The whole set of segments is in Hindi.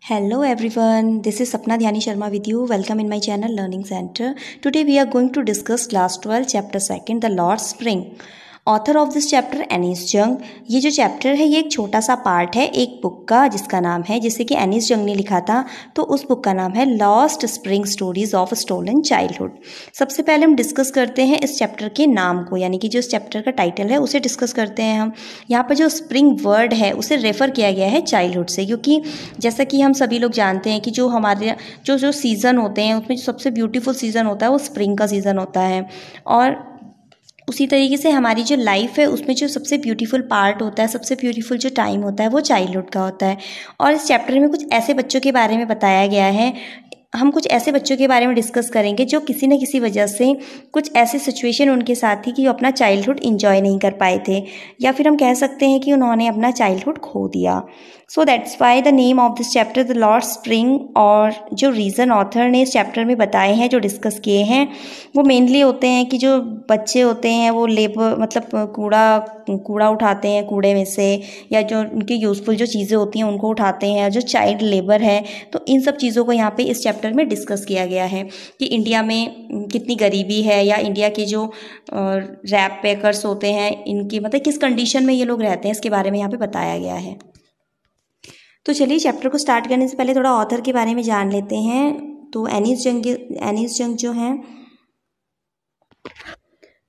Hello everyone, this is Sapna Dhyani Sharma with you. Welcome in my channel Learning Center. Today we are going to discuss class 12 chapter 2 The Lord's Spring. Author of this chapter Anees Jung. ये जो चैप्टर है ये एक छोटा सा पार्ट है एक बुक का जिसका नाम है, जिसे कि एनिस जंग ने लिखा था, तो उस बुक का नाम है lost spring stories of stolen childhood. सबसे पहले हम डिस्कस करते हैं इस चैप्टर के नाम को, यानी कि जो इस चैप्टर का टाइटल है उसे डिस्कस करते हैं हम। यहाँ पर जो स्प्रिंग वर्ड है उसे रेफ़र किया गया है चाइल्डहुड से, क्योंकि जैसा कि हम सभी लोग जानते हैं कि जो हमारे जो सीज़न होते हैं उसमें जो सबसे ब्यूटीफुल सीज़न होता है वो स्प्रिंग का सीज़न होता है। और उसी तरीके से हमारी जो लाइफ है उसमें जो सबसे ब्यूटीफुल पार्ट होता है, सबसे ब्यूटीफुल जो टाइम होता है वो चाइल्डहुड का होता है। और इस चैप्टर में कुछ ऐसे बच्चों के बारे में बताया गया है, हम कुछ ऐसे बच्चों के बारे में डिस्कस करेंगे जो किसी न किसी वजह से कुछ ऐसी सिचुएशन उनके साथ थी कि वो अपना चाइल्डहुड इंजॉय नहीं कर पाए थे, या फिर हम कह सकते हैं कि उन्होंने अपना चाइल्डहुड खो दिया। So that's why the name of this chapter the Lord spring. और जो रीज़न ऑथर ने इस चैप्टर में बताए हैं, जो डिस्कस किए हैं, वो मेनली होते हैं कि जो बच्चे होते हैं वो लेबर मतलब कूड़ा उठाते हैं कूड़े में से, या जो उनकी यूज़फुल जो चीज़ें होती हैं उनको उठाते हैं, जो चाइल्ड लेबर है, तो इन सब चीज़ों को यहाँ पे इस चैप्टर में डिस्कस किया गया है कि इंडिया में कितनी गरीबी है, या इंडिया के जो रैप पैकर्स होते हैं इनकी मतलब किस कंडीशन में ये लोग रहते हैं, इसके बारे में यहाँ पे बताया गया है। तो चलिए चैप्टर को स्टार्ट करने से पहले थोड़ा ऑथर के बारे में जान लेते हैं। तो एनिस जंग जो हैं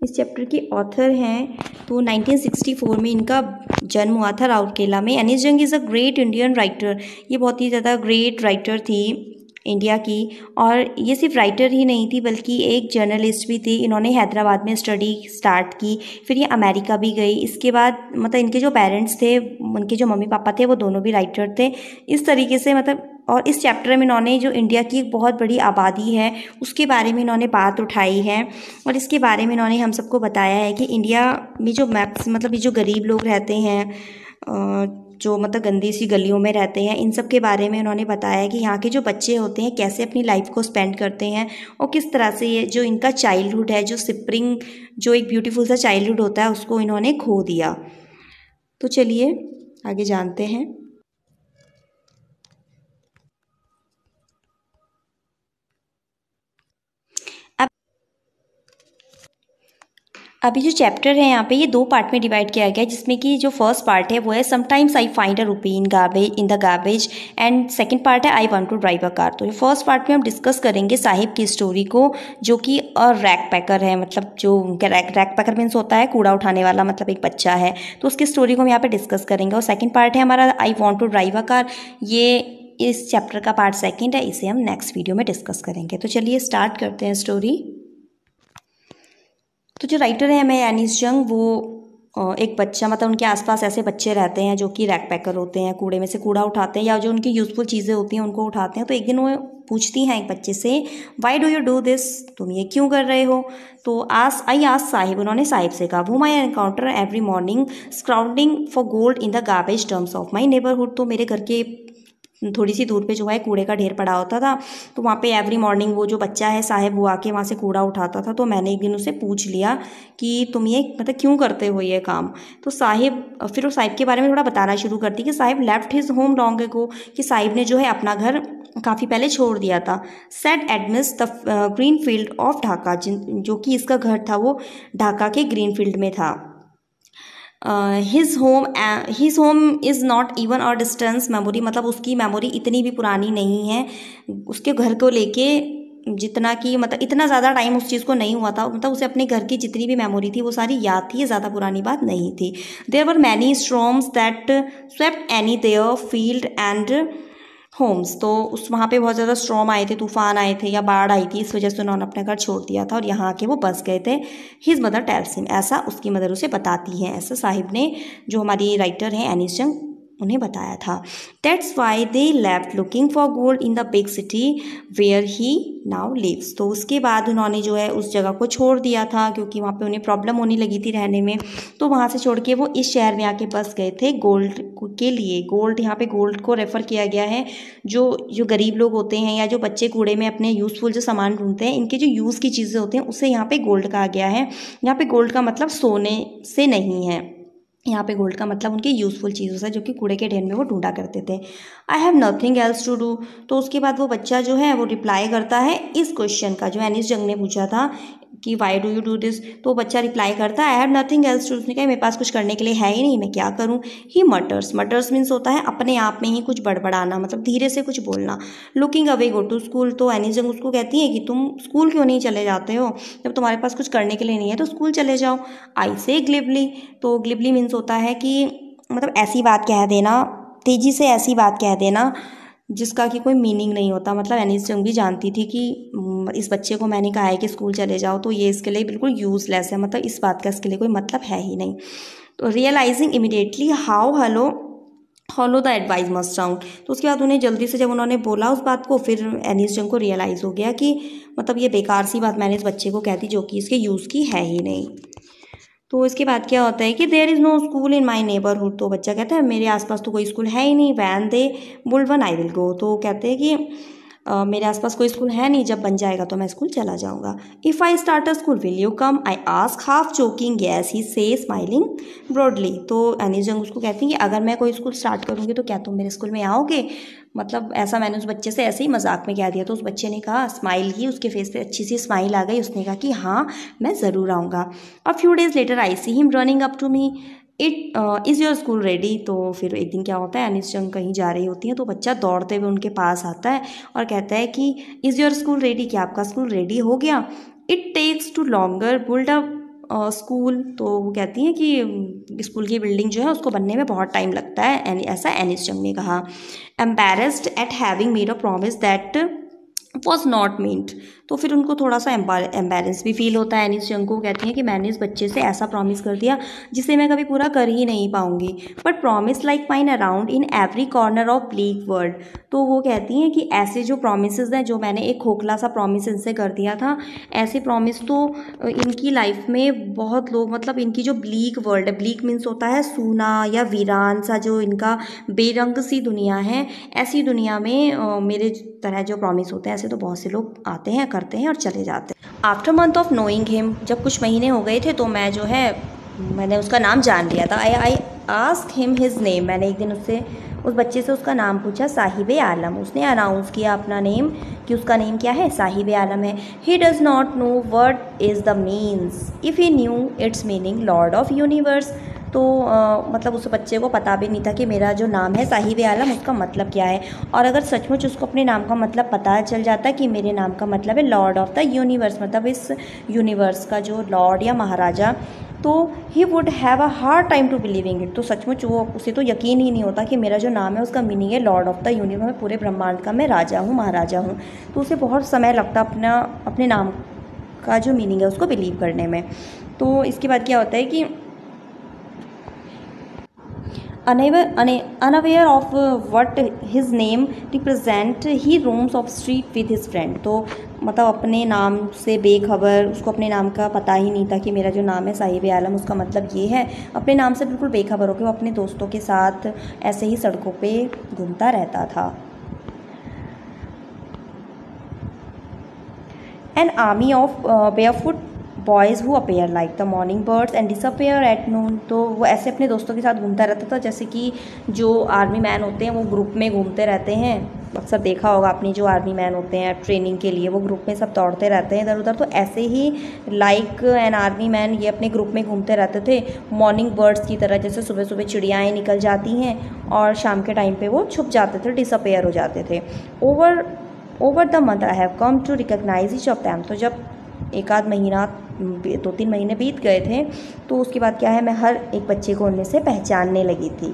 इस चैप्टर की ऑथर हैं, तो 1964 में इनका जन्म हुआ था राउरकेला में। एनिस जंग is a great Indian writer. ये बहुत ही ज़्यादा ग्रेट राइटर थी इंडिया की, और ये सिर्फ राइटर ही नहीं थी बल्कि एक जर्नलिस्ट भी थी। इन्होंने हैदराबाद में स्टडी स्टार्ट की, फिर ये अमेरिका भी गई। इसके बाद मतलब इनके जो पेरेंट्स थे, उनके जो मम्मी पापा थे, वो दोनों भी राइटर थे। इस तरीके से मतलब, और इस चैप्टर में इन्होंने जो इंडिया की एक बहुत बड़ी आबादी है उसके बारे में इन्होंने बात उठाई है, और इसके बारे में इन्होंने हम सबको बताया है कि इंडिया में जो मैप्स मतलब ये जो गरीब लोग रहते हैं, जो मतलब गंदी सी गलियों में रहते हैं, इन सब के बारे में उन्होंने बताया कि यहाँ के जो बच्चे होते हैं कैसे अपनी लाइफ को स्पेंड करते हैं, और किस तरह से ये जो इनका चाइल्डहुड है, जो स्प्रिंग जो एक ब्यूटीफुल सा चाइल्डहुड होता है, उसको इन्होंने खो दिया। तो चलिए आगे जानते हैं। अभी जो चैप्टर है यहाँ पे ये 2 पार्ट में डिवाइड किया गया है, जिसमें कि जो फर्स्ट पार्ट है वो है sometimes I find a rupee in the garbage, and second part है I want to drive a car. तो फर्स्ट पार्ट में हम डिस्कस करेंगे साहिब की स्टोरी को, जो कि रैक पैकर है, मतलब जो रैक पैकर मीन्स होता है कूड़ा उठाने वाला, मतलब एक बच्चा है, तो उसकी स्टोरी को हम यहाँ पे डिस्कस करेंगे। और सेकेंड पार्ट है हमारा I want to drive a car, ये इस चैप्टर का पार्ट सेकेंड है, इसे हम नेक्स्ट वीडियो में डिस्कस करेंगे। तो चलिए स्टार्ट करते हैं स्टोरी। तो जो राइटर है हमें एनिस जंग, वो एक बच्चा मतलब उनके आसपास ऐसे बच्चे रहते हैं जो कि रैक पैकर होते हैं, कूड़े में से कूड़ा उठाते हैं, या जो उनकी यूज़फुल चीज़ें होती हैं उनको उठाते हैं। तो एक दिन वो पूछती हैं एक बच्चे से, Y do you do this, तुम ये क्यों कर रहे हो? तो आई आस्क साहिब, उन्होंने साहिब से कहा, whom I encounter every morning scrounging for gold in the garbage dumps of my neighbourhood. तो मेरे घर के थोड़ी सी दूर पे जो है कूड़े का ढेर पड़ा होता था, तो वहाँ पे एवरी मॉर्निंग वो जो बच्चा है साहिब वो आके वहाँ से कूड़ा उठाता था। तो मैंने एक दिन उसे पूछ लिया कि तुम ये मतलब क्यों करते हो ये काम? तो फिर वो साहिब के बारे में थोड़ा बताना शुरू करती कि Sahib left his home long ago, कि साहिब ने जो है अपना घर काफ़ी पहले छोड़ दिया था। सेट एडमिस the green field of Dhaka, जो कि इसका घर था वो ढाका के ग्रीन फील्ड में था। His home is not even और डिस्टेंस मेमोरी, मतलब उसकी मेमोरी इतनी भी पुरानी नहीं है उसके घर को लेके, जितना कि मतलब इतना ज़्यादा टाइम उस चीज़ को नहीं हुआ था, मतलब उसे अपने घर की जितनी भी मेमोरी थी वो सारी याद थी, ये ज़्यादा पुरानी बात नहीं थी। There were many storms that swept away their field and homes. तो वहाँ पे बहुत ज़्यादा स्टॉर्म आए थे, तूफान आए थे या बाढ़ आई थी, इस वजह से उन्होंने अपना घर छोड़ दिया था और यहाँ आके वो बस गए थे। हिज मदर टेल्स हिम, ऐसा उसकी मदर उसे बताती है, ऐसा साहिब ने, जो हमारी राइटर हैं एनिस जंग, उन्हें बताया था। That's why they left looking for gold in the big city where he now lives. तो उसके बाद उन्होंने जो है उस जगह को छोड़ दिया था, क्योंकि वहाँ पे उन्हें प्रॉब्लम होने लगी थी रहने में। तो वहाँ से छोड़ के वो इस शहर में आके बस गए थे गोल्ड के लिए। गोल्ड, यहाँ पे गोल्ड को रेफ़र किया गया है, जो गरीब लोग होते हैं या जो बच्चे कूड़े में अपने यूज़फुल जो सामान ढूंढते हैं, इनके जो यूज़ की चीज़ें होती हैं उसे यहाँ पे गोल्ड कहा गया है। यहाँ पे गोल्ड का मतलब सोने से नहीं है। यहाँ पे गोल्ड का मतलब उनके यूज़फुल चीज़ों से, जो कि कूड़े के ढेर में वो ढूंढा करते थे। I have nothing else to do. तो उसके बाद वो बच्चा जो है वो रिप्लाई करता है इस क्वेश्चन का जो एनिस जंग ने पूछा था कि why do you do this. तो वो बच्चा रिप्लाई करता है I have nothing else to do. उसने कहा मेरे पास कुछ करने के लिए है ही नहीं, मैं क्या करूँ। ही मटर्स, मटर्स मीन्स होता है अपने आप में ही कुछ बड़बड़ाना, मतलब धीरे से कुछ बोलना। Looking away go to school. तो एनिस जंग उसको कहती है कि तुम स्कूल क्यों नहीं चले जाते हो, जब तुम्हारे पास कुछ करने के लिए नहीं है तो स्कूल चले जाओ। आई से ग्लिबली। तो ग्लिबली मीन्स होता है कि मतलब ऐसी बात कह देना, तेजी से ऐसी बात कह देना जिसका कि कोई मीनिंग नहीं होता। मतलब एनिस जंग भी जानती थी कि इस बच्चे को मैंने कहा है कि स्कूल चले जाओ तो ये इसके लिए बिल्कुल यूजलेस है, मतलब इस बात का इसके लिए कोई मतलब है ही नहीं। तो realising immediately how hello follow the advice must sound. तो उसके बाद उन्हें जल्दी से जब उन्होंने बोला उस बात को, फिर एनिस जंग को रियलाइज़ हो गया कि मतलब ये बेकार सी बात मैंने इस बच्चे को कह दी जो कि इसके यूज़ की है ही नहीं। तो इसके बाद क्या होता है कि there is no school in my neighbourhood. तो बच्चा कहता है मेरे आसपास तो कोई स्कूल है ही नहीं। When they built one I will go. तो कहते हैं कि मेरे आसपास कोई स्कूल है नहीं, जब बन जाएगा तो मैं स्कूल चला जाऊंगा। If I start a school will you come, I ask half joking yes he says smiling broadly. तो एनिस जंग उसको कहती हैं कि अगर मैं कोई स्कूल स्टार्ट करूँगी तो क्या तुम मेरे स्कूल में आओगे। मतलब ऐसा मैंने उस बच्चे से ऐसे ही मजाक में कह दिया। तो उस बच्चे ने कहा, स्माइल की, उसके फेस पे अच्छी सी स्माइल आ गई। उसने कहा कि हाँ मैं ज़रूर आऊँगा। A few days later I see him running up to me, it is your school ready. तो फिर एक दिन क्या होता है, एनिस जंग कहीं जा रही होती है तो बच्चा दौड़ते हुए उनके पास आता है और कहता है कि इज़ योर स्कूल रेडी, क्या आपका स्कूल रेडी हो गया। It takes to longer build up school. तो वो कहती हैं कि स्कूल की बिल्डिंग जो है उसको बनने में बहुत टाइम लगता है, ऐसा एनिस जंग ने कहा। Embarrassed eight having made a promise that was not meant. तो फिर उनको थोड़ा सा एम्बेरेंस भी फील होता है। एनिस जंग को कहती हैं कि मैंने इस बच्चे से ऐसा प्रॉमिस कर दिया जिसे मैं कभी पूरा कर ही नहीं पाऊंगी। But promise like mine around in every corner of bleak world. तो वो कहती हैं कि ऐसे जो प्रॉमिसेस हैं, जो मैंने एक खोखला सा प्रॉमिस इनसे कर दिया था, ऐसे प्रॉमिस तो इनकी लाइफ में बहुत लोग, मतलब इनकी जो ब्लीक वर्ल्ड है, ब्लीक मीन्स होता है सूना या वीरान सा, जो इनका बेरंग सी दुनिया है, ऐसी दुनिया में मेरे तरह जो प्रॉमिस होते हैं ऐसे तो बहुत से लोग आते हैं, करते हैं और चले जाते हैं। After month of knowing him, जब कुछ महीने हो गए थे तो मैंने उसका नाम जान लिया था। I ask him his name. मैंने एक दिन उस बच्चे से उसका नाम पूछा, साहिब आलम। उसने अनाउंस किया अपना नेम कि उसका नेम क्या है, साहिब आलम है। He does not know what is the means, if he new it's meaning Lord of universe. तो मतलब उस बच्चे को पता भी नहीं था कि मेरा जो नाम है साहिब आलम, उसका मतलब क्या है। और अगर सचमुच उसको अपने नाम का मतलब पता चल जाता कि मेरे नाम का मतलब है लॉर्ड ऑफ द यूनिवर्स, मतलब इस यूनिवर्स का जो लॉर्ड या महाराजा, तो he would have a hard time to believing it. तो सचमुच उसे तो यकीन ही नहीं होता कि मेरा जो नाम है उसका मीनिंग है लॉर्ड ऑफ द यूनिवर्स, मैं पूरे ब्रह्मांड का मैं राजा हूँ, महाराजा हूँ। तो उसे बहुत समय लगता अपने नाम का जो मीनिंग है उसको बिलीव करने में। तो इसके बाद क्या होता है कि unaware of what his name represent, he roams off street with his friend। तो मतलब अपने नाम से बेखबर, उसको अपने नाम का पता ही नहीं था कि मेरा जो नाम है साहिब आलम उसका मतलब ये है। अपने नाम से बिल्कुल बेखबर होकर वो अपने दोस्तों के साथ ऐसे ही सड़कों पे घूमता रहता था। An army of barefoot boys who appear like the morning birds and disappear at noon. तो वो ऐसे अपने दोस्तों के साथ घूमता रहता था जैसे कि जो आर्मी मैन होते हैं वो ग्रुप में घूमते रहते हैं। अक्सर देखा होगा अपनी, जो आर्मी मैन होते हैं ट्रेनिंग के लिए वो ग्रुप में सब दौड़ते रहते हैं इधर उधर। तो ऐसे ही लाइक एन आर्मी मैन ये अपने ग्रुप में घूमते रहते थे मॉर्निंग बर्ड्स की तरह। जैसे सुबह सुबह चिड़ियाएँ निकल जाती हैं और शाम के टाइम पर वो छुप जाते थे, डिसअपेयर हो जाते थे। Over the month I have come to recognise each of them. तो जब एक आध महीना, 2-3 महीने बीत गए थे तो उसके बाद क्या है, मैं हर एक बच्चे को उनमें से पहचानने लगी थी।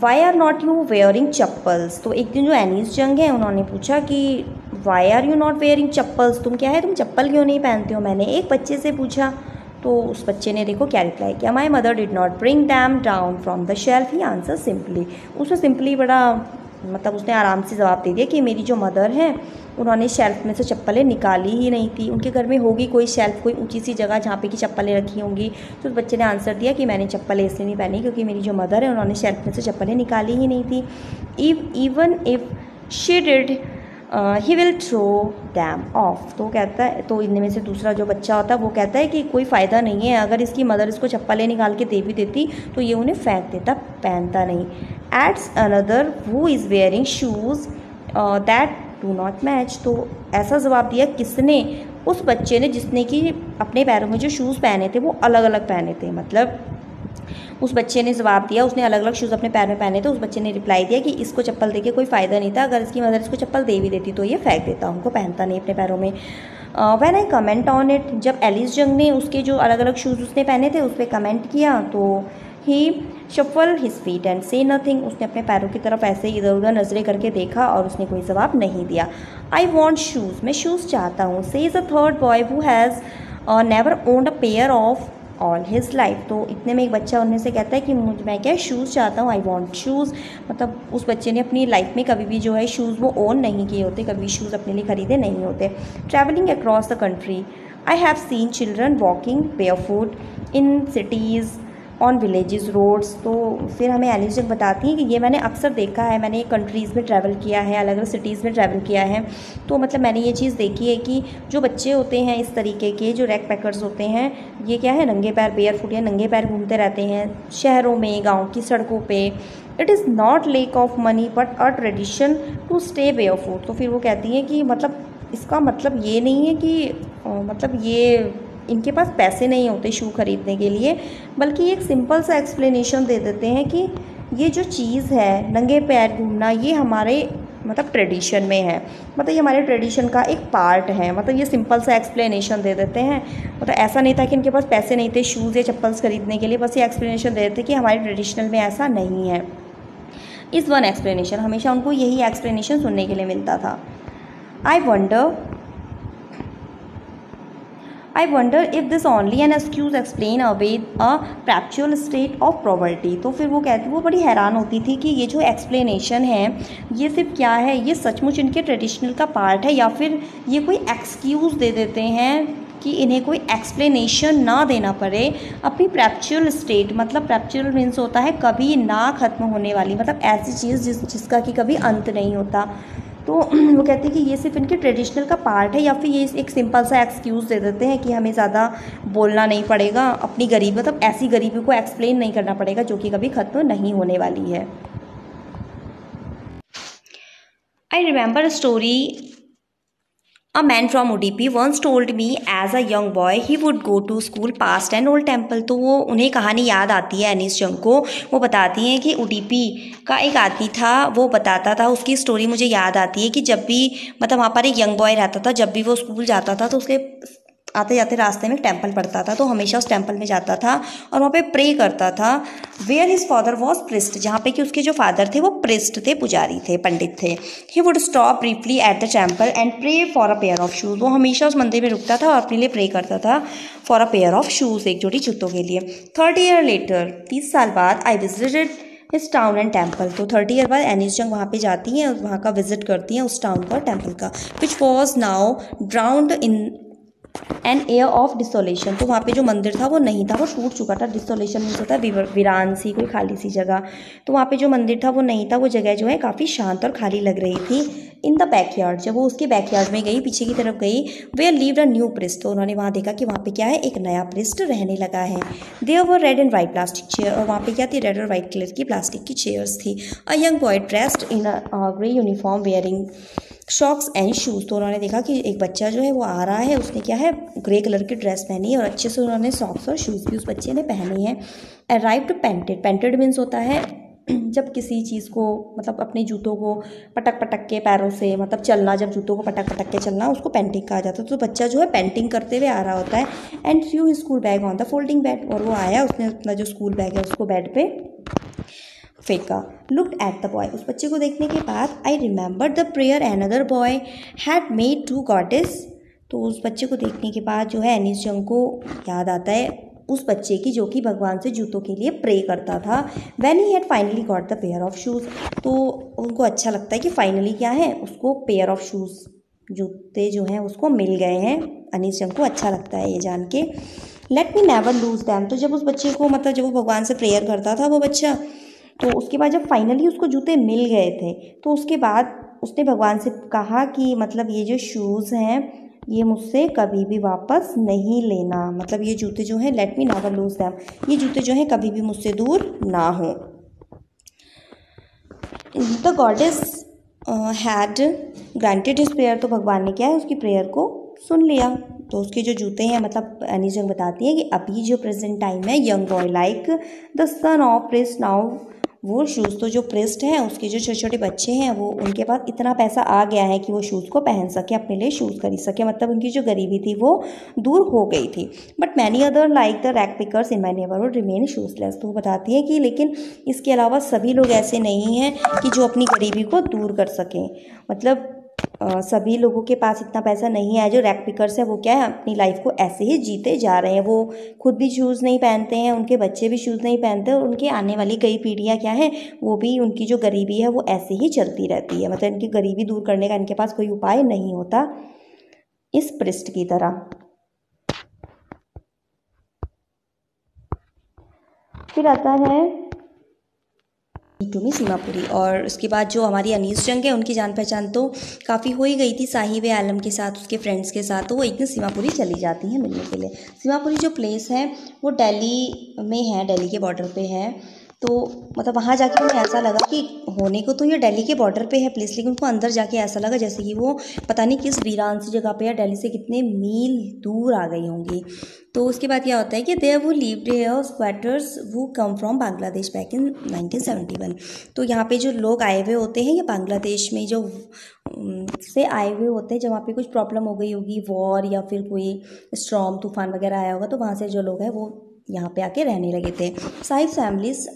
Why are not you wearing chappals. तो एक दिन जो एनिस जंग है उन्होंने पूछा कि why are you not wearing chappals, तुम क्या है, तुम चप्पल क्यों नहीं पहनते हो, मैंने एक बच्चे से पूछा। तो उस बच्चे ने देखो क्या रिप्लाई किया, my mother did not bring them down from the shelf, he answer simply. उसने सिंपली बड़ा मतलब उसने आराम से जवाब दे दिया कि मेरी जो मदर है उन्होंने शेल्फ में से चप्पलें निकाली ही नहीं थी। उनके घर में होगी कोई शेल्फ, कोई ऊंची सी जगह जहाँ पे कि चप्पलें रखी होंगी। तो उस बच्चे ने आंसर दिया कि मैंने चप्पलें इसलिए नहीं पहनी क्योंकि मेरी जो मदर है उन्होंने शेल्फ में से चप्पलें निकाली ही नहीं थी। Even if she did he will throw them off. तो कहता है, तो इनमें से दूसरा जो बच्चा होता है वो कहता है कि कोई फ़ायदा नहीं है, अगर इसकी मदर इसको चप्पलें निकाल के दे भी देती तो ये उन्हें फेंक देता, पहनता नहीं। Ads another who is wearing shoes that do not match. तो ऐसा जवाब दिया किसने? उस बच्चे ने जिसने कि अपने पैरों में जो शूज़ पहने थे वो अलग अलग पहने थे। मतलब उस बच्चे ने जवाब दिया, उसने अलग अलग शूज़ अपने पैर में पहने थे। उस बच्चे ने रिप्लाई दिया कि इसको चप्पल देके कोई फ़ायदा नहीं था, अगर इसकी मदर इसको चप्पल दे भी देती तो ये फेंक देता, उनको पहनता नहीं अपने पैरों में। When I comment on it, जब एलिस जंग ने उसके जो अलग अलग शूज़ उसने पहने थे उस पर कमेंट किया तो ही शफल हिज फीट एंड से नथिंग। उसने अपने पैरों की तरफ ऐसे ही इधर उधर नजरें करके देखा और उसने कोई जवाब नहीं दिया। आई वॉन्ट शूज़, मैं शूज़ चाहता हूँ। Says a third boy who has never owned a pair of all his life. तो इतने में एक बच्चा उनमें से कहता है कि मैं क्या शूज़ चाहता हूँ, आई वॉन्ट शूज़। मतलब उस बच्चे ने अपनी लाइफ में कभी भी जो है शूज़ वो ओन नहीं किए होते, कभी शूज़ अपने लिए खरीदे नहीं होते। Travelling across the country, I have seen children walking barefoot in cities on villages roads. तो फिर हमें एलिस जंग बताती हैं कि ये मैंने अक्सर देखा है, मैंने कंट्रीज़ में ट्रैवल किया है, अलग अलग सिटीज़ में ट्रैवल किया है। तो मतलब मैंने ये चीज़ देखी है कि जो बच्चे होते हैं इस तरीके के, जो रैक पैकर्स होते हैं, ये क्या है, नंगे पैर, बेयर फुट या नंगे पैर घूमते रहते हैं शहरों में, गाँव की सड़कों पर। It is not lack of money but a tradition to stay bare foot. तो फिर वो कहती हैं कि मतलब इसका मतलब ये नहीं है कि मतलब ये इनके पास पैसे नहीं होते शू खरीदने के लिए, बल्कि एक सिंपल सा एक्सप्लेनेशन दे देते हैं कि ये जो चीज़ है नंगे पैर घूमना, ये हमारे मतलब ट्रेडिशन में है, मतलब ये हमारे ट्रेडिशन का एक पार्ट है। मतलब ये सिंपल सा एक्सप्लेनेशन दे देते हैं। मतलब ऐसा नहीं था कि इनके पास पैसे नहीं थे शूज़ या चप्पल्स खरीदने के लिए, बस ये एक्सप्लेनेशन दे देते कि हमारे ट्रेडिशनल में ऐसा नहीं है। इस वन एक्सप्लेनेशन, हमेशा उनको यही एक्सप्लेनेशन सुनने के लिए मिलता था। I wonder if this only an excuse explain away a perpetual state of poverty। तो फिर वो बड़ी हैरान होती थी कि ये जो एक्सप्लेनेशन है ये सिर्फ क्या है, ये सचमुच इनके ट्रेडिशनल का पार्ट है या फिर ये कोई एक्सक्यूज़ दे देते हैं कि इन्हें कोई एक्सप्लेनेशन ना देना पड़े अपनी परपेचुअल स्टेट। मतलब परपेचुअल मीन्स होता है कभी ना ख़त्म होने वाली, मतलब ऐसी चीज़ जिसका कि कभी अंत नहीं होता। तो वो कहते हैं कि ये सिर्फ इनके ट्रेडिशनल का पार्ट है या फिर ये एक सिंपल सा एक्सक्यूज़ दे देते हैं कि हमें ज़्यादा बोलना नहीं पड़ेगा, अपनी गरीबी मतलब ऐसी गरीबी को एक्सप्लेन नहीं करना पड़ेगा जो कि कभी ख़त्म नहीं होने वाली है। I remember a story A man from Udupi once told me as a young boy he would go to school past an old temple। तो वो उन्हें कहानी याद आती है एनिस जंग को। वो बताती हैं कि उडुपी का एक आदमी था, वो बताता था, उसकी स्टोरी मुझे याद आती है कि जब भी मतलब वहाँ पर एक यंग बॉय रहता था, जब भी वो स्कूल जाता था तो उसके आते जाते रास्ते में एक टेम्पल पड़ता था, तो हमेशा उस टेम्पल में जाता था और वहाँ पे प्रे करता था। Where his father was priest, जहाँ पे कि उसके जो फादर थे वो प्रिस्ट थे, पुजारी थे, पंडित थे। He would stop briefly at the temple and pray for a pair of shoes. वो हमेशा उस मंदिर में रुकता था और अपने लिए प्रे करता था for a pair of shoes, एक जोड़ी जूतों के लिए। 30 ईयर लेटर, 30 साल बाद, I visited his town and temple. तो 30 ईयर बाद एनिस जंग वहाँ पे जाती हैं और वहाँ का विजिट करती हैं उस टाउन का, टेम्पल का, which was now drowned in an air of desolation. तो वहाँ पे जो मंदिर था वो नहीं था, वो टूट चुका था। डिसोलेशन मीन्स होता है वीरान सी, कोई खाली सी जगह। तो वहाँ पे जो मंदिर था वो नहीं था, वो जगह जो है काफ़ी शांत और खाली लग रही थी। इन द बैकयार्ड, जब वो उसके बैकयार्ड में गई, पीछे की तरफ गई, where lived a new priest. तो उन्होंने वहाँ देखा कि वहाँ पे क्या है, एक नया प्रिस्ट रहने लगा है। There were red and white plastic chair, और वहाँ पे क्या थी, रेड और वाइट कलर की प्लास्टिक की चेयर्स थी। A young boy dressed in a grey uniform wearing socks and shoes. तो उन्होंने देखा कि एक बच्चा जो है वो आ रहा है, उसने क्या है, ग्रे कलर की ड्रेस पहनी है और अच्छे से उन्होंने सॉक्स और शूज़ भी उस बच्चे ने पहने हैं। अराइव्ड पेंटेड, पेंटेड मीन्स होता है जब किसी चीज़ को मतलब अपने जूतों को पटक पटक के पैरों से मतलब चलना, जब जूतों को पटक पटक के चलना उसको पेंटिंग कहा जाता है। तो बच्चा जो है पेंटिंग करते हुए आ रहा होता है। And through his school bag on the folding bed, और वो आया, उसने अपना जो स्कूल बैग है उसको बेड पे फेंका। लुक्ड एट द बॉय, उस बच्चे को देखने के बाद, I remember the prayer another boy had made to goddess. तो उस बच्चे को देखने के बाद जो है एनिस जंग को याद आता है उस बच्चे की जो कि भगवान से जूतों के लिए प्रे करता था। When he had finally got the pair of shoes, तो उनको अच्छा लगता है कि फाइनली क्या है, उसको पेयर ऑफ शूज़, जूते जो हैं उसको मिल गए हैं। एनिस जंग को अच्छा लगता है ये जान के। Let me never lose them, तो जब उस बच्चे को मतलब जब वो भगवान से प्रेयर करता था वो बच्चा, तो उसके बाद जब फाइनली उसको जूते मिल गए थे तो उसके बाद उसने भगवान से कहा कि मतलब ये जो शूज़ हैं ये मुझसे कभी भी वापस नहीं लेना, मतलब ये जूते जो हैं let me never lose them, ये जूते जो हैं कभी भी मुझसे दूर ना हो। The goddess had granted his prayer, तो भगवान ने क्या है उसकी प्रेयर को सुन लिया। तो उसके जो जूते हैं, मतलब एनीस जंग बताती है कि अभी जो प्रेजेंट टाइम है, young boy like the son of priest now, वो शूज़ तो जो प्रिस्ट हैं उसके जो छोटे छोटे बच्चे हैं वो उनके पास इतना पैसा आ गया है कि वो शूज़ को पहन सके, अपने लिए शूज़ खरीद सके, मतलब उनकी जो गरीबी थी वो दूर हो गई थी। But many other like the rag pickers in my neighbourhood remain shoeless, तो वो बताती है कि लेकिन इसके अलावा सभी लोग ऐसे नहीं हैं कि जो अपनी गरीबी को दूर कर सकें, मतलब सभी लोगों के पास इतना पैसा नहीं है। जो रैक पिकर्स है वो क्या है अपनी लाइफ को ऐसे ही जीते जा रहे हैं, वो खुद भी शूज़ नहीं पहनते हैं, उनके बच्चे भी शूज़ नहीं पहनते, और उनकी आने वाली कई पीढ़ियाँ क्या है वो भी, उनकी जो गरीबी है वो ऐसे ही चलती रहती है, मतलब इनकी गरीबी दूर करने का इनके पास कोई उपाय नहीं होता इस पृष्ठ की तरह। फिर आता है टू मी सीमापुरी, और उसके बाद जो हमारी अनीस जंग है उनकी जान पहचान तो काफ़ी हो ही गई थी साहिब आलम के साथ, उसके फ्रेंड्स के साथ, तो वो एक दिन सीमापुरी चली जाती हैं मिलने के लिए। सीमापुरी जो प्लेस है वो दिल्ली में है, दिल्ली के बॉर्डर पे है, तो मतलब वहाँ जाके उन्हें ऐसा लगा कि होने को तो ये दिल्ली के बॉर्डर पे है प्लेस, लेकिन उनको अंदर जाके ऐसा लगा जैसे कि वो पता नहीं किस वीरान सी जगह पे या दिल्ली से कितने मील दूर आ गई होंगी। तो उसके बाद क्या होता है कि देयर वो लिव्ड हियर स्क्वाटर्स वो come from Bangladesh back in 1971, तो यहाँ पे जो लोग आए हुए होते हैं ये बांग्लादेश में जो से आए हुए होते हैं, जब वहाँ पे कुछ प्रॉब्लम हो गई होगी, वॉर या फिर कोई स्टॉर्म तूफान वगैरह आया होगा, तो वहाँ से जो लोग हैं वो यहाँ पे आके रहने लगे थे। साहिब फैमिलीज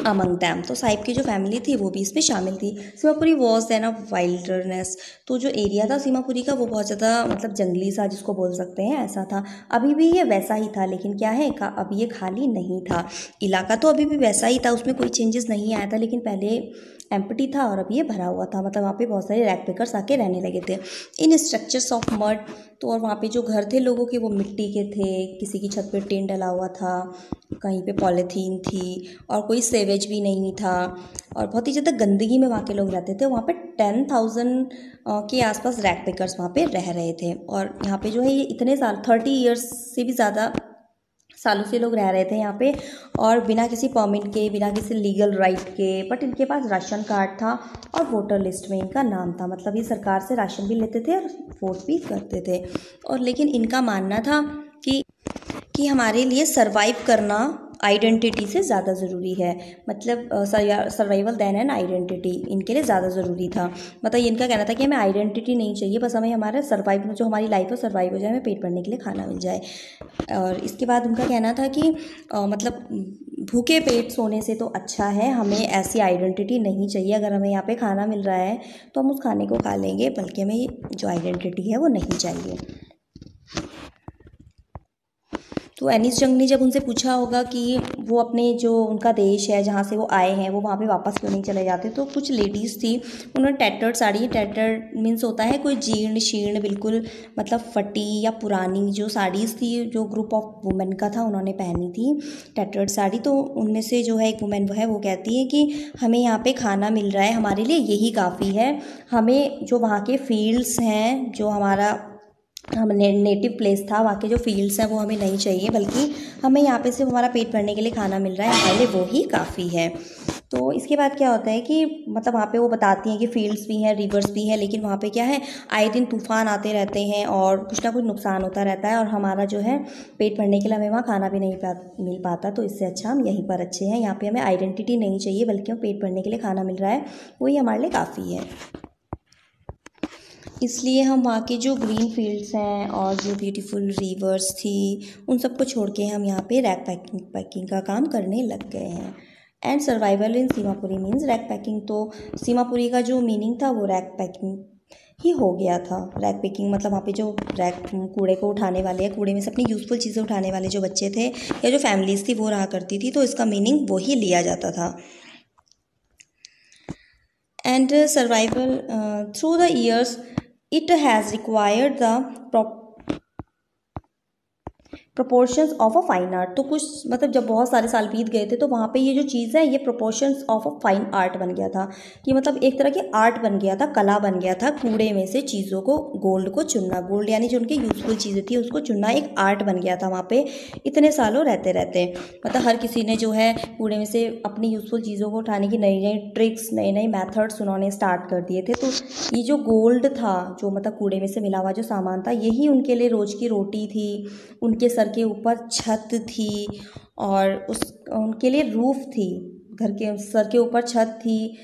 अमंग दैम, तो साहिब की जो फैमिली थी वो भी इसमें शामिल थी। Seemapuri was then a wilderness, तो जो एरिया था सीमापुरी का वो बहुत ज़्यादा मतलब जंगली सा जिसको बोल सकते हैं ऐसा था। अभी भी ये वैसा ही था, लेकिन क्या है अभी ये खाली नहीं था, इलाका तो अभी भी वैसा ही था, उसमें कोई चेंजेस नहीं आया था, लेकिन पहले एम्प्टी था और अभी ये भरा हुआ था, मतलब वहाँ पे बहुत सारे रैक पिकर्स आके रहने लगे थे इन स्ट्रक्चर्स ऑफ मड। तो और वहाँ पे जो घर थे लोगों के वो मिट्टी के थे, किसी की छत पे टिन डला हुआ था, कहीं पे पॉलीथीन थी, और कोई सेवेज भी नहीं था, और बहुत ही ज़्यादा गंदगी में वहाँ के लोग रहते थे। वहाँ पे 10,000 के आसपास रैक पिकर्स वहाँ पे रह रहे थे, और यहाँ पे जो है ये इतने साल 30 ईयर्स से भी ज़्यादा सालों से लोग रह रहे थे यहाँ पे, और बिना किसी परमिट के, बिना किसी लीगल राइट के, बट इनके पास राशन कार्ड था और वोटर लिस्ट में इनका नाम था, मतलब ये सरकार से राशन भी लेते थे और वोट भी करते थे। और लेकिन इनका मानना था कि हमारे लिए सरवाइव करना आइडेंटिटी से ज़्यादा ज़रूरी है, मतलब सर्वाइवल देन एन आइडेंटिटी इनके लिए ज़्यादा ज़रूरी था। मतलब इनका कहना था कि हमें आइडेंटिटी नहीं चाहिए, बस हमें हमारा सर्वाइव, जो हमारी लाइफ है सर्वाइव हो जाए, हमें पेट भरने के लिए खाना मिल जाए। और इसके बाद उनका कहना था कि मतलब भूखे पेट सोने से तो अच्छा है, हमें ऐसी आइडेंटिटी नहीं चाहिए, अगर हमें यहाँ पे खाना मिल रहा है तो हम उस खाने को खा लेंगे, बल्कि हमें जो आइडेंटिटी है वो नहीं चाहिए। तो एनीस जंग ने जब उनसे पूछा होगा कि वो अपने जो उनका देश है जहाँ से वो आए हैं वो वहाँ पे वापस क्यों नहीं चले जाते, तो कुछ लेडीज़ थी उन्होंने टैटर्ड साड़ी, टैटर्ड मीन्स होता है कोई जीर्ण शीर्ण बिल्कुल मतलब फटी या पुरानी जो साड़ीज़ थी, जो ग्रुप ऑफ वुमेन का था उन्होंने पहनी थी टैटर्ड साड़ी। तो उनमें से जो है एक वुमेन वो है वो कहती है कि हमें यहाँ पे खाना मिल रहा है, हमारे लिए यही काफ़ी है, हमें जो वहाँ के फील्ड्स हैं, जो हमारा हम नेटिव प्लेस था, वहाँ के जो फील्ड्स हैं वो हमें नहीं चाहिए, बल्कि हमें यहाँ पे सिर्फ हमारा पेट भरने के लिए खाना मिल रहा है, हमारे लिए वो ही काफ़ी है। तो इसके बाद क्या होता है कि मतलब वहाँ पे वो बताती हैं कि फील्ड्स भी हैं, रिवर्स भी हैं, लेकिन वहाँ पे क्या है आए दिन तूफान आते रहते हैं और कुछ ना कुछ नुकसान होता रहता है, और हमारा जो है पेट भरने के लिए हमें वहाँ खाना भी नहीं मिल पाता, तो इससे अच्छा हम यहीं पर अच्छे हैं, यहाँ पे हमें आइडेंटिटी नहीं चाहिए, बल्कि हमें पेट भरने के लिए खाना मिल रहा है वही हमारे लिए काफ़ी है। इसलिए हम वहाँ के जो ग्रीन फील्ड्स हैं और जो ब्यूटीफुल रिवर्स थी उन सबको छोड़ के हम यहाँ पे रैक पैकिंग का काम करने लग गए हैं। And survival in Seemapuri means rack packing, तो सीमापुरी का जो मीनिंग था वो रैक पैकिंग ही हो गया था। रैक पैकिंग मतलब वहाँ पे जो रैक कूड़े को उठाने वाले या कूड़े में से अपनी यूज़फुल चीज़ें उठाने वाले जो बच्चे थे या जो फैमिलीज़ थी वो रहा करती थी, तो इसका मीनिंग वो ही लिया जाता था। And survival through the years it has required the proportions of a fine art, तो कुछ मतलब जब बहुत सारे साल बीत गए थे तो वहाँ पे ये जो चीज़ है ये proportions of a fine art बन गया था, कि मतलब एक तरह की आर्ट बन गया था, कला बन गया था, कूड़े में से चीज़ों को, गोल्ड को चुनना, गोल्ड यानी जो उनकी यूजफुल चीज़ें थी उसको चुनना एक आर्ट बन गया था वहाँ पे इतने सालों रहते रहते। मतलब हर किसी ने जो है कूड़े में से अपनी यूजफुल चीज़ों को उठाने की नई नई ट्रिक्स, नए नए मैथड्स उन्होंने स्टार्ट कर दिए थे। तो ये जो गोल्ड था, जो मतलब कूड़े में से मिला हुआ जो सामान था, यही उनके लिए रोज़ की रोटी थी, उनके सर के ऊपर छत थी, और उनके लिए रूफ थी, घर के सर के ऊपर छत थी,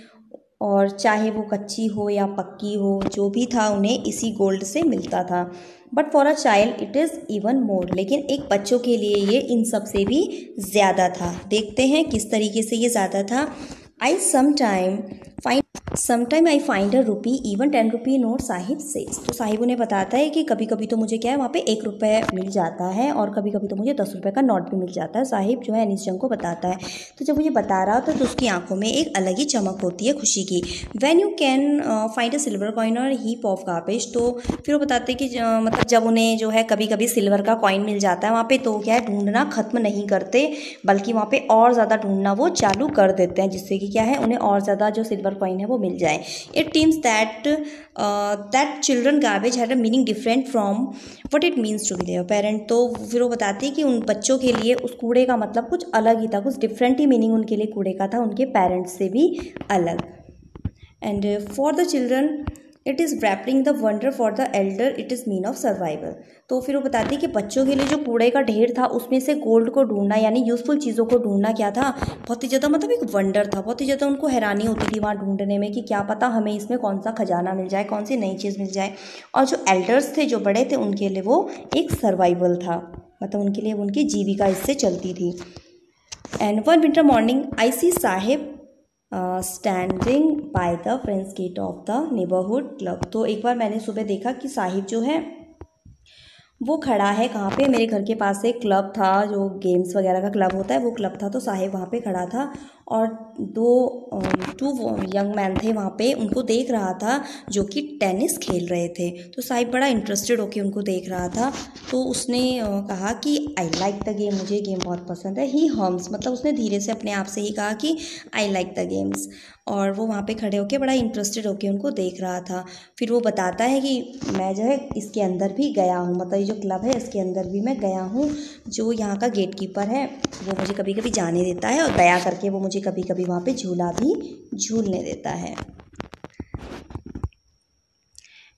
और चाहे वो कच्ची हो या पक्की हो, जो भी था उन्हें इसी गोल्ड से मिलता था। But for a child it is even more, लेकिन एक बच्चों के लिए ये इन सब से भी ज़्यादा था। देखते हैं किस तरीके से ये ज़्यादा था। आई sometime I find a rupee even 10 rupee note, Sahib says. तो साहिब उन्हें बताता है कि कभी कभी तो मुझे क्या है वहाँ पे 1 रुपये मिल जाता है, और कभी कभी तो मुझे 10 रुपये का नोट भी मिल जाता है। साहिब जो है अनीस जंग को बताता है। तो जब वो ये बता रहा था तो उसकी आंखों में एक अलग ही चमक होती है खुशी की। When you can find a silver coin और हीप ऑफ गार्बेज, तो फिर वो बताते हैं कि मतलब जब उन्हें जो है कभी कभी सिल्वर का कॉइन मिल जाता है वहाँ पे, तो क्या है ढूंढना ख़त्म नहीं करते, बल्कि वहाँ पे और ज़्यादा ढूंढना वो चालू कर देते हैं, जिससे कि क्या है उन्हें और ज़्यादा जो सिल्वर कॉइन है वो मिल जाए। It seems that children garbage had a meaning different from what it means to be their parent. तो फिर वो बताती है कि उन बच्चों के लिए उस कूड़े का मतलब कुछ अलग ही था, कुछ डिफरेंट ही मीनिंग उनके लिए कूड़े का था, उनके पेरेंट्स से भी अलग। And for the children it is grappling the wonder, for the Elder it is mean of survival. तो फिर वो बताती है कि बच्चों के लिए जो कूड़े का ढेर था उसमें से गोल्ड को ढूंढना, यानी यूज़फुल चीज़ों को ढूंढना क्या था, बहुत ही ज़्यादा मतलब एक वंडर था, बहुत ही ज़्यादा उनको हैरानी होती थी वहाँ ढूंढने में कि क्या पता हमें इसमें कौन सा खजाना मिल जाए, कौन सी नई चीज़ मिल जाए। और जो एल्डर्स थे, जो बड़े थे, उनके लिए वो एक सर्वाइवल था, मतलब उनके लिए उनकी जीविका इससे चलती थी। And one winter morning I see Saheb standing by the friends gate of the neighbourhood club. तो एक बार मैंने सुबह देखा कि साहिब जो है वो खड़ा है कहाँ पे, मेरे घर के पास एक क्लब था, जो गेम्स वगैरह का क्लब होता है वो क्लब था। तो साहिब वहाँ पे खड़ा था और टू यंग मैन थे वहाँ पे, उनको देख रहा था जो कि टेनिस खेल रहे थे। तो साहिब बड़ा इंटरेस्टेड होके उनको देख रहा था। तो उसने कहा कि आई लाइक द गेम, मुझे गेम बहुत पसंद है। ही हम्स, मतलब उसने धीरे से अपने आप से ही कहा कि आई लाइक द गेम्स, और वो वहाँ पे खड़े होके बड़ा इंटरेस्टेड होके उनको देख रहा था। फिर वो बताता है कि मैं जो है इसके अंदर भी गया हूँ, मतलब ये जो क्लब है इसके अंदर भी मैं गया हूँ। जो यहाँ का गेट कीपर है वो मुझे कभी कभी जाने देता है, और दया करके वो मुझे कभी कभी वहाँ पे झूला भी झूलने देता है।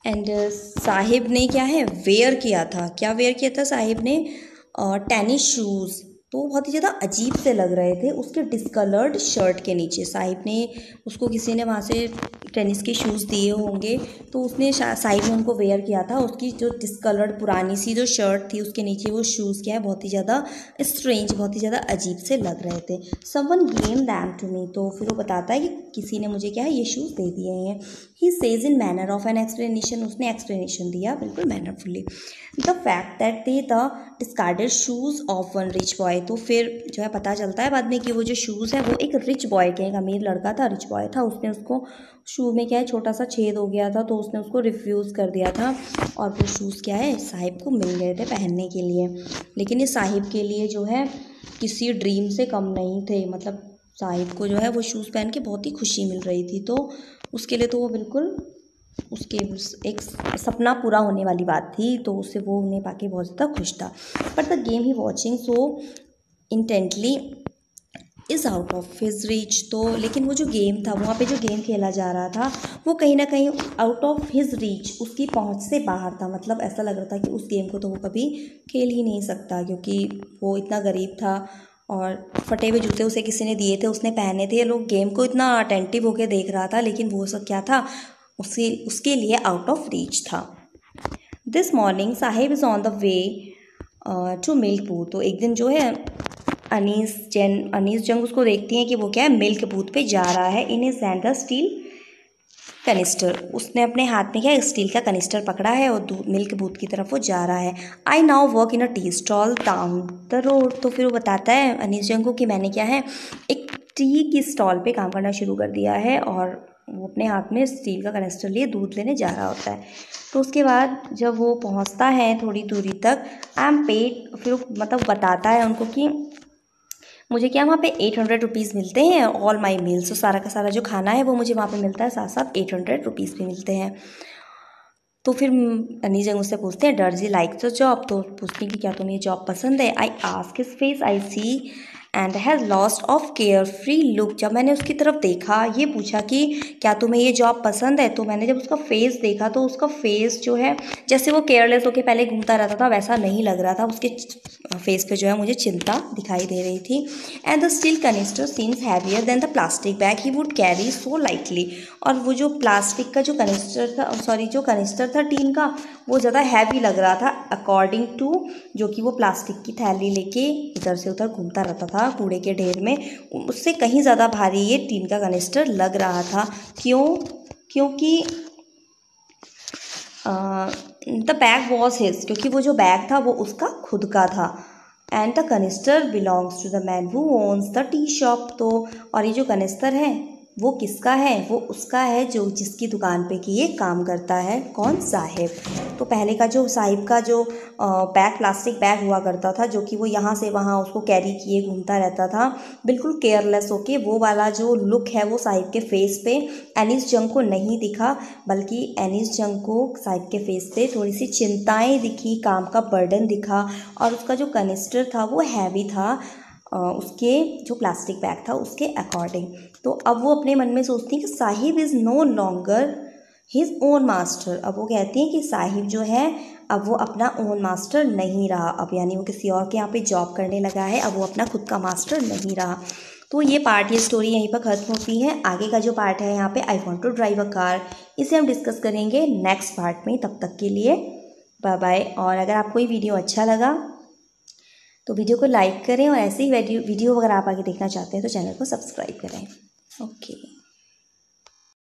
एंड साहिब ने क्या है वेयर किया था, क्या वेयर किया था साहिब ने, टेनिस शूज़। तो बहुत ही ज़्यादा अजीब से लग रहे थे उसके डिस्कलर्ड शर्ट के नीचे। साहिब ने उसको किसी ने वहाँ से टेनिस के शूज़ दिए होंगे, तो उसने साहिब ने उनको वेयर किया था। उसकी जो डिस्कलर्ड पुरानी सी जो शर्ट थी उसके नीचे वो शूज़ क्या है बहुत ही ज़्यादा स्ट्रेंज, बहुत ही ज़्यादा अजीब से लग रहे थे। Someone gave them to me, तो फिर वो बताता है कि किसी ने मुझे क्या है ये शूज़ दे दिए हैं। He says in manner of an explanation, उसने एक्सप्लेनेशन दिया बिल्कुल mannerfully. The fact that they the discarded shoes of one rich boy. तो फिर जो है पता चलता है बाद में कि वो जो शूज़ है वो एक रिच बॉय के, एक अमीर लड़का था, रिच बॉय था। उसने उसको शू में क्या है छोटा सा छेद हो गया था, तो उसने उसको रिफ्यूज़ कर दिया था, और वो शूज़ क्या है साहिब को मिल गए थे पहनने के लिए। लेकिन ये साहिब के लिए जो है किसी ड्रीम से कम नहीं थे, मतलब साहिब को जो है वो शूज़ पहन के बहुत ही खुशी मिल रही थी। तो उसके लिए तो वो बिल्कुल उसके एक सपना पूरा होने वाली बात थी, तो उससे वो उन्हें पाके बहुत ज़्यादा खुश था। But the game he watching so intently is out of his reach. तो लेकिन वो जो गेम था, वहाँ पे जो गेम खेला जा रहा था वो कहीं ना कहीं आउट ऑफ हिज रीच, उसकी पहुँच से बाहर था। मतलब ऐसा लग रहा था कि उस गेम को तो वो कभी खेल ही नहीं सकता, क्योंकि वो इतना गरीब था, और फटे हुए जूते उसे किसी ने दिए थे, उसने पहने थे। लोग गेम को इतना अटेंटिव होकर देख रहा था, लेकिन वो सब क्या था उसके लिए आउट ऑफ रीच था। This morning sahib is on the way to milk booth. तो एक दिन जो है अनीस जंग उसको देखती हैं कि वो क्या है मिल्क बूथ पे जा रहा है। In his hand the steel canister, उसने अपने हाथ में क्या है स्टील का कनिस्टर पकड़ा है और मिल्क बूथ की तरफ वो जा रहा है। I now work in a tea stall down the road. तो फिर वो बताता है अनीस जंग को कि मैंने क्या है एक टी की स्टॉल पे काम करना शुरू कर दिया है, और वो अपने हाथ में स्टील का कनिस्टर लिए दूध लेने जा रहा होता है। तो उसके बाद जब वो पहुंचता है थोड़ी दूरी तक, आई एम पेड, फिर मतलब बताता है उनको कि मुझे क्या वहाँ पे 800 रुपीज़ मिलते हैं ऑल माई मील्स। तो सारा का सारा जो खाना है वो मुझे वहाँ पे मिलता है, साथ साथ 800 रुपीज़ भी मिलते हैं। तो फिर अनी जंग उससे पूछते हैं does he like the job. तो पूछती हैं कि क्या तुम्हें ये जॉब पसंद है। I ask his face I see and has lost of care free look. जब मैंने उसकी तरफ देखा, ये पूछा कि क्या तुम्हें ये जॉब पसंद है, तो मैंने जब उसका फेस देखा तो उसका फेस जो है जैसे वो केयरलेस होकर पहले घूमता रहता था वैसा नहीं लग रहा था। उसके फेस पे जो है मुझे चिंता दिखाई दे रही थी। And the steel canister seems heavier than the plastic bag he would carry so lightly. और वो जो प्लास्टिक का जो कनिस्टर था, सॉरी जो कनिस्टर था टीन का, वो ज़्यादा हैवी लग रहा था अकॉर्डिंग टू जो कि वो प्लास्टिक की थैली लेके इधर से उधर घूमता रहता था कूड़े के ढेर में, उससे कहीं ज़्यादा भारी ये टीन का कनिस्टर लग रहा था। क्योंकि द बैग वॉज हिज, क्योंकि वो जो बैग था वो उसका खुद का था। And the canister belongs to the man who owns the tea shop. तो और ये जो कनिस्टर है वो किसका है, वो उसका है जो जिसकी दुकान पे कि ये काम करता है। कौन? साहिब। तो पहले का जो साहिब का जो बैग, प्लास्टिक बैग हुआ करता था जो कि वो यहाँ से वहाँ उसको कैरी किए घूमता रहता था बिल्कुल केयरलेस होके, वो वाला जो लुक है वो साहिब के फेस पे एनिस जंग को नहीं दिखा, बल्कि एनिस जंग को साहिब के फेस पे थोड़ी सी चिंताएं दिखी, काम का बर्डन दिखा। और उसका जो कनिस्टर था वो हैवी था उसके जो प्लास्टिक बैग था उसके अकॉर्डिंग। तो अब वो अपने मन में सोचती है कि sahib is no longer his own master. अब वो कहती हैं कि साहिब जो है अब वो अपना ओन मास्टर नहीं रहा, अब यानी वो किसी और के यहाँ पे जॉब करने लगा है, अब वो अपना खुद का मास्टर नहीं रहा। तो ये पार्ट, ये स्टोरी यहीं पर ख़त्म होती है। आगे का जो पार्ट है यहाँ पे I want to drive a car, इसे हम डिस्कस करेंगे नेक्स्ट पार्ट में। तब तक के लिए बाय बाय। और अगर आपको ये वीडियो अच्छा लगा तो वीडियो को लाइक करें, और ऐसे ही वीडियो अगर आप आगे देखना चाहते हैं तो चैनल को सब्सक्राइब करें। ओके।